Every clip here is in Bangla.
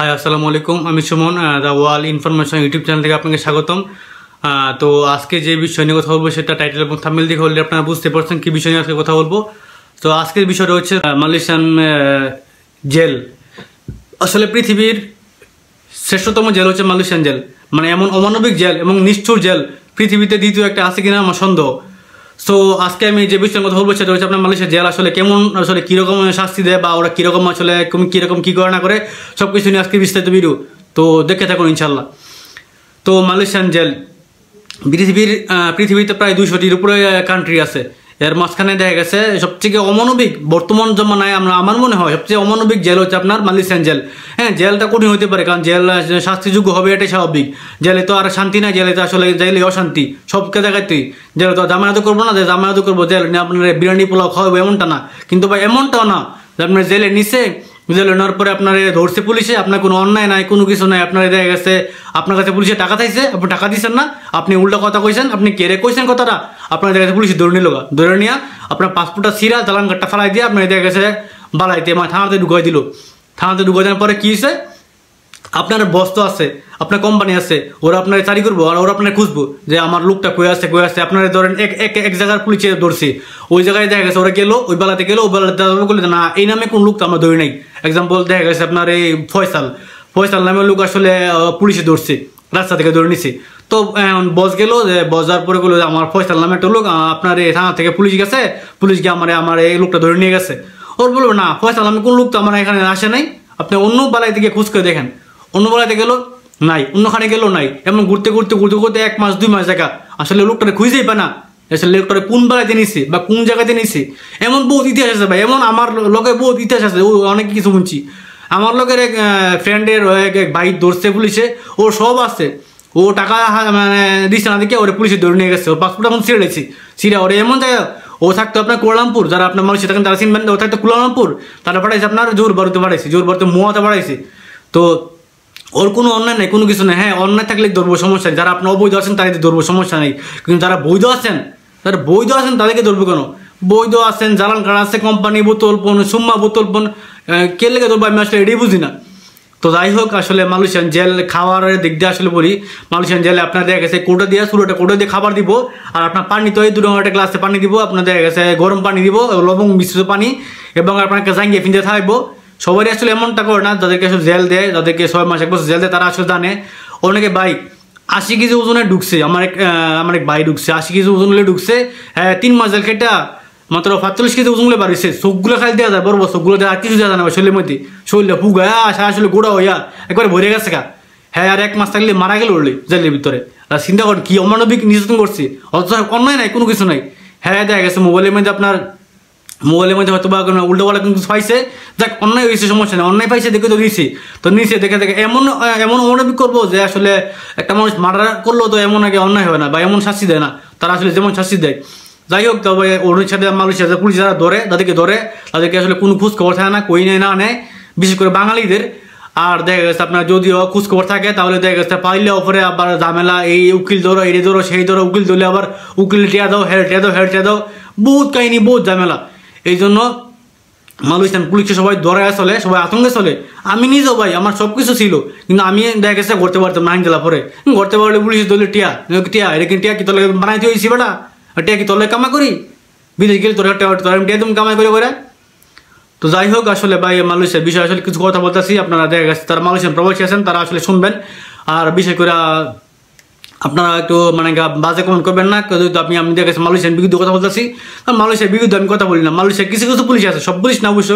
হাই আসসালামু আলাইকুম, আমি Suman, the wall information YouTube channel থেকে আপনাকে স্বাগতম। তো আজকে যে বিষয় নিয়ে কথা বলবো সেটা টাইটেল এবং থাম্বনেল দেখে হলে আপনারা বুঝতে পারছেন কী বিষয় নিয়ে আজকে কথা বলবো। তো আজকের বিষয়টা হচ্ছে মালয়েশিয়ান জেল। আসলে পৃথিবীর শ্রেষ্ঠতম জেল হচ্ছে মালয়েশিয়ান জেল, মানে এমন অমানবিক জেল এবং নিষ্ঠুর জেল পৃথিবীতে দ্বিতীয় একটা আছে কিনা আমার সন্দেহ। সো আজকে আমি যে বিষয়ে কথা বলবো সেটা হচ্ছে আপনার মালয়েশিয়া জেল আসলে কেমন, আসলে কীরকম শাস্তি দেয় বা ওরা কীরকম আসলে কীরকম কী করে না করে সব কিছু নিয়ে আজকে বিস্তারিত ভিডিও। তো দেখে থাকুন ইনশাল্লাহ। তো মালয়েশিয়ান জেল পৃথিবীতে প্রায় 200টির উপরে কান্ট্রি আছে। এর মাঝখানে দেখা গেছে সবথেকে অমানবিক বর্তমান জমানায় আমার মনে হয় সবচেয়ে অমানবিক জেল হচ্ছে আপনার মালয়েশিয়ান জেল। হ্যাঁ, জেলটা কঠিন হতে পারে, কারণ জেল শাস্তিযোগ্য হবে এটাই স্বাভাবিক। জেলে তো আর শান্তি নাই, জেলে তো আসলে জেলে অশান্তি সবকে দেখাতেই। জেলে তো জামায়াত করবো না, যে জামায়াত করবো জেল নিয়ে আপনার বিরিয়ানি পোলাও খাওয়াবো এমনটা না, কিন্তু ভাই এমনটাও না যে আপনার জেলে নিচে জেলে নেওয়ার পরে আপনার ধরছে পুলিশে, আপনার কোনো অন্যায় নাই, কোনো কিছু নাই, আপনার দেখা গেছে আপনার কাছে পুলিশে টাকা চাইছে, আপনি টাকা দিচ্ছেন না, আপনি উল্টা কথা কইছেন, আপনি কেড়ে কইছেন কথাটা, আপনার দেখা গেছে পুলিশে ধরে নিল, ধরে নিয়ে আপনার পাসপোর্টটা ছিঁড়া চালান কার্ডটা ফেলাই দিয়ে আপনার দেখা গেছে বালাইতে মানে থানাতে ঢুকাই দিল। থানাতে ঢুকাই দেওয়ার পরে কী হয়েছে, আপনার বস তো আছে, আপনার কোম্পানি আছে, ওরা আপনার চারি করবো আর ওরা আপনার খুঁজবো যে আমার লোকটা কয়ে আসছে আপনারা ধরেন এক জায়গার পুলিশে ধরছি, ওই জায়গায় দেখা গেছে ওরা গেলো, ওই বেলাতে গেলো, ওই বেলাতে বললে না এই নামে কোন লোক তো আমরা ধরি নাই। এক্সাম্পল দেখা গেছে আপনার এই ফয়সাল নামের লোক আসলে পুলিশে ধরছে, রাস্তা থেকে ধরে নিছে। তো বস গেলো, যে বস যাওয়ার পরে গেলো আমার ফয়সাল নামে একটা লোক আপনার এই থানা থেকে পুলিশ গেছে, পুলিশ গিয়ে আমার এই লোকটা ধরে নিয়ে গেছে। ওর বলবো না ফয়সাল নামে কোন লোক তো আমার এখানে আসে নাই, আপনি অন্য বেলায় থেকে খোঁজ করে দেখেন। অন্য বেলাতে গেলো নাই, অন্যখানে গেলো নাই, এমন ঘুরতে 1 মাস 2 মাস জায়গা আসলে লোকটারে খুঁজেই পায় না, আসলে লোকটারে কোন বেলাতে নিছে বা কোন জায়গাতে নিছে। এমন বহুত ইতিহাস আছে ভাই, এমন আমার লোকের বহুত ইতিহাস আছে, ও অনেক কিছু শুনছি। আমার লোকের এক ফ্রেন্ডের এক বাইক ধরছে পুলিশে, ওর সব আছে, ও টাকা মানে দিচ্ছে না দেখে ওরে পুলিশে ধরে নিয়ে গেছে, ওর পাসপোর্ট এখন ছিঁড়ে লেছি ওরে এমন জায়গা। ও থাকতো আপনার কুয়ালালামপুর, যারা আপনার মালয়েশিয়া থাকেন তারা চিনবেন, ও থাকতো কুয়ালালামপুর, তারা পাঠাইছে আপনার জোরবারুতে মোয়াতে পাঠাইছে। তো ওর কোনো অন্যায় নেই, কোনো কিছু নেই। হ্যাঁ, অন্যায় থাকলে ধরবো, সমস্যা নেই, যারা আপনার অবৈধ আছেন তাদেরকে ধরবো, সমস্যা নেই, কিন্তু যারা বৈধ আছেন তাদেরকে ধরবো কেন? বৈধ আছেন, জ্বালান কার্ড আছে, কোম্পানি বোতল পণ, সুম্মা বোতল পণ, কে লেগে ধরবো আমি আসলে এটাই বুঝি না। তো যাই হোক, আসলে মালয়েশিয়ান জেল খাওয়ার দিক দিয়ে আসলে বলি, মালয়েশিয়ান জেলে আপনার দেখা গেছে কোটো দিয়ে খাবার দিব, আর আপনার পানি তো এই 2 একটা গ্লাসে পানি দিব, আপনার দেখা গেছে গরম পানি দিব, লবঙ্গ মিশ্রিত পানি, এবং আপনাকে জাঙ্গিয়ে ফিনতে থাকবো। সবারই আসলে এমনটা করে না, যাদেরকে আসলে জেল দেয়, যাদেরকে 6 মাস 1 বছর জেল দেয়, তারা আসলে জানে। অনেকে ভাই 80 কেজি ওজনে ঢুকছে, আমার এক ভাই ঢুকছে 80 কেজি ওজন হলে ঢুকছে। হ্যাঁ, 3 মাস জেল খেটা মাত্র 45 কেজি ওজন হলে বাড়িছে। চোখগুলো খালি দেওয়া যায়, বড় চোখগুলো দেওয়া আর কিছু দেওয়া যায় না শরীরের মধ্যে, শরীরে ফুগা আসলে গোড়া হইয়া একবারে ভরে গেছে গা। হ্যাঁ, আর 1 মাস থাকলে মারা গেল উঠলে জেলের ভিতরে। আর চিন্তা করেন কি অমানবিক নির্যাতন করছে, অথচ অন্যায় নাই, কোনো কিছু নাই। হ্যাঁ, দেখা গেছে মোবাইলের মধ্যে হয়তো বা উল্টো পাল্টা কিন্তু পাইছে, যাক অন্যায় হয়েছে, সমস্যা নেই, অন্যায় পাইছে দেখে তো নিছে, তো নিচে দেখে এমন অমানবিক করবো যে আসলে একটা মানুষ মার্ডার করলেও তো এমন আগে অন্যায় হয় না বা এমন শাস্তি দেয় না, তারা আসলে যেমন শাস্তি দেয়। যাই হোক, তবে ওর সাথে মালয়েশিয়াতে পুলিশ যারা তাদেরকে আসলে কোনো খোঁজ খবর থাকে না, কই নেয় না নেয়, বিশেষ করে বাঙালিদের। আর দেখা গেছে আপনার যদিও খোঁজ খবর থাকে তাহলে দেখা গেছে পাইলে ওপরে আবার ঝামেলা, এই উকিল ধরো, এই ধরো, সেই ধরো, উকিল ধরলে আবার উকিল টিয়া দাও, হেড টিয়া দাও, বহুত কাহিনী, বহুত ঝামেলা। এই জন্য মালয়েশিয়ান পুলিশকে সবাই ধরায় চলে, সবাই আতঙ্কে চলে। আমি নিজেও ভাই আমার সব কিছু ছিল, কিন্তু আমি দেখা গেছে করতে পারতাম না, জেলা পরে করতে পারলে পুলিশ ধরলে টিয়া এটা টিয়া কি তোলে বানাইতে হয়েছি বেটা, টিয়া কি তোলে কামা করি, বিদেশ গেলে তোরা টিয়া তুমি কামাই করে। তো যাই হোক, আসলে ভাই মালয়েশিয়ার বিষয়ে আসলে কিছু কথা বলতেছি, আপনারা দেখা গেছে তারা মালয়েশিয়ান প্রবাসী আছেন, তারা আসলে শুনবেন। আর বিশেষ করে আপনারা একটু মানে বাজে কমেন্ট করবেন না, যেহেতু আমি দেখা গেছে মালয়েশিয়ার বিরুদ্ধে কথা বলতেছি। আর মালয়েশিয়ার বিরুদ্ধে আমি কথা বলি না, মালয়েশিয়ার কিছু পুলিশ আছে, সব পুলিশ না অবশ্য,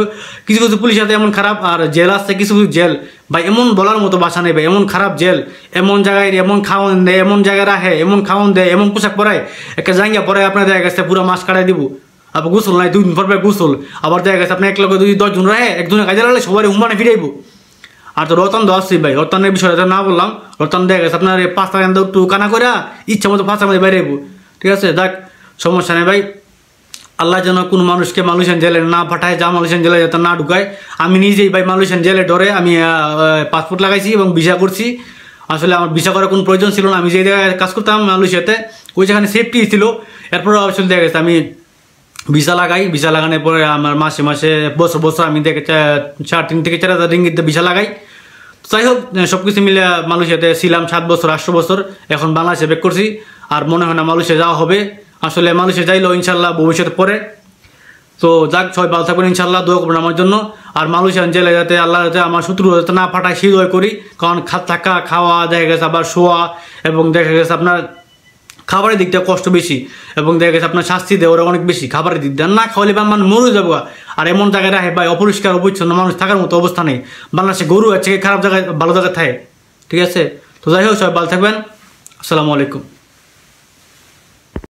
কিছু পুলিশ আছে এমন খারাপ, আর জেল আছে কিছু জেল ভাই এমন বলার মতো বাসা নেই ভাই, এমন খারাপ জেল, এমন জায়গায় এমন খাওয়ান দেয়, এমন জায়গায় রাখে, এমন খাওয়ান দেয়, এমন পোশাক পরায়, একটা জায়গা পরে আপনার দেখা গেছে পুরো মাস কাটাই দিব। আবার গোসল নাই, 2 দিন পর গোসল, আবার দেখা গেছে আপনার 1 লক্ষ 10 জন রাখে, একজনের কাজে লাগলে সবাই হুমানে ফিরাইব। আর তো রতন তো আসছি ভাই, রতনের বিষয়টা না বললাম, রতন দেখা গেছে আপনার 5 টাকা একটু কানা করে ইচ্ছা মতো 5 টাকা মধ্যে বাইরে আইব, ঠিক আছে। দেখ সমস্যা নেই ভাই, আল্লাহ যেন কোনো মানুষকে মালয়েশিয়ান জেলে না পাঠায়, যা মালয়েশিয়ান জেলে যাতে না ঢুকায়। আমি নিজেই ভাই মালয়েশিয়ান জেলে ডরে আমি পাসপোর্ট লাগাইছি এবং ভিসা করছি। আসলে আমার ভিসা করার কোনো প্রয়োজন ছিল না, আমি যে জায়গায় কাজ করতাম মালয়েশিয়াতে ওই যেখানে সেফটি ছিল। এরপর আসলে দেখা গেছে আমি ভিসা লাগানোর পরে আমার মাসে বছর আমি দেখে 3,000 থেকে 4,000 রিঙ্গিত ভিসা লাগাই। যাই হোক সব কিছু মিলে মালয়েশিয়াতে ছিলাম 7 বছর 8 বছর, এখন বাংলাদেশে ব্যাক করছি। আর মনে হয় না মালয়েশিয়া যাওয়া হবে। আসলে মালয়েশিয়া যাইলেও ইনশাল্লাহ ভবিষ্যতে পরে। তো যাক, সবাই ভালো থাকবেন, ইনশাল্লাহ দোয়া করবেন আমার জন্য। আর মালয়েশিয়ান জেলে যাতে আল্লাহ যাতে আমার শত্রু যাতে না পাঠায় সেই দোয়া করি। কারণ থাকা খাওয়া দেখা গেছে, আবার শোয়া, এবং দেখা গেছে আপনার খাবারের দিকটা কষ্ট বেশি, এবং দেখা গেছে আপনার শাস্তি দেওয়ার অনেক বেশি খাবারের দিক দিয়ে। না খাওয়ালে বা মানে মরে যাবো। আর এমন জায়গায় রাখে ভাই, অপরিষ্কার অপরিচ্ছন্ন মানুষ থাকার মতো অবস্থা নেই। বাংলাদেশে গরু আছে খারাপ জায়গায় ভালো জায়গায় থাকে, ঠিক আছে। তো যাই হোক, সবাই ভালো থাকবেন, আসসালামু আলাইকুম।